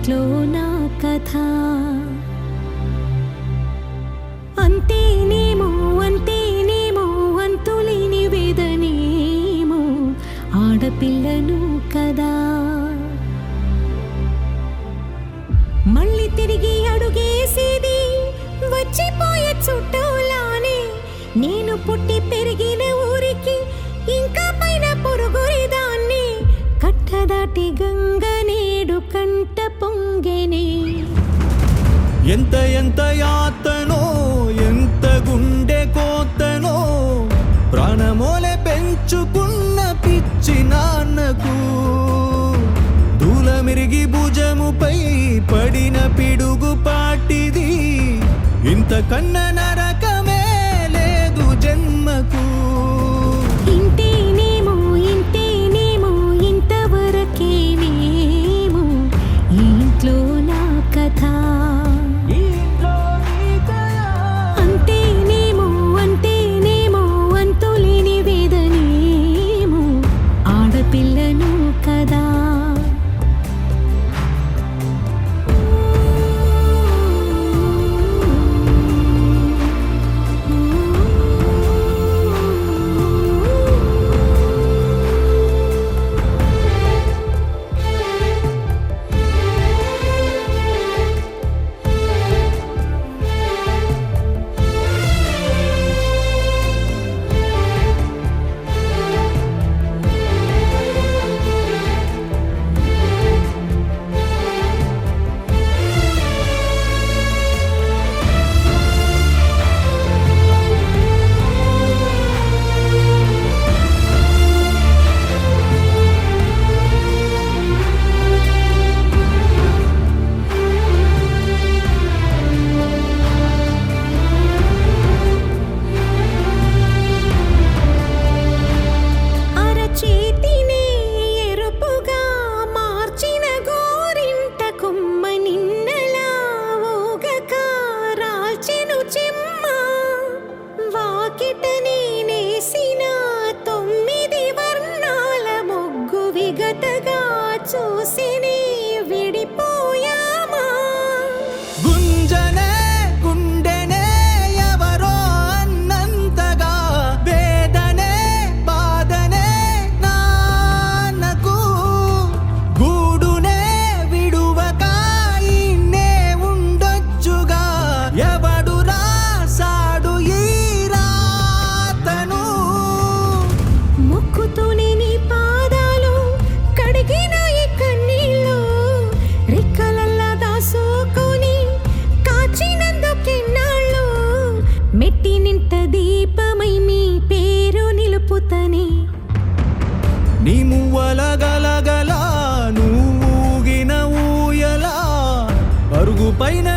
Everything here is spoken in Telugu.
ఇంట్లో నా కథ అంతేనేమో అంతేనేమో అంతులేని వేదనేమో ఆడపిల్లను కదా మళ్ళీ తిరిగి అడుగేసేది వచ్చిపోయే చుట్టూలానే నేను పుట్టి పెరిగిన ఊరికి ఇంకా పైన పొరుగురిదాన్ని కట్టదాటి గంగ నేడు కంట పొంగెనే ఎంత ఎంత యాతనో ఎంత గుండె కోతనో ప్రాణమోలే పెంచుకున్న పిచ్చి నాన్నకు దూలమిరిగి భుజముపై పడిన పిడుగు పాటిది ఇంతకన్న నరకమే లేదు జన్మకు ఇంతేనేమో ఇంతేనేమో ఇంతవరకేనేమో ఈ ఇంట్లో నా కథ అంతేనేమో అంతేనేమో అంతులేని వేదనేమో ఆడపిల్లను కదా చూసిని విడిపోయామా గుంజనే గుండెనే ఎవరో అన్నంతగా వేదనే బాధనే నాన్నకు గూడునే విడువక ఇన్నే ఉండొచ్చుగా ఎవడు రాసాడు ఈ రాతను మొక్కుతూనే నీ పాదాలు కడిగిన మెట్టి నింట దీపమై మీ పేరు నిలుపుతని నీ మువ్వల గలగల నువ్వు ఊగిన ఊయల అరుగు పైన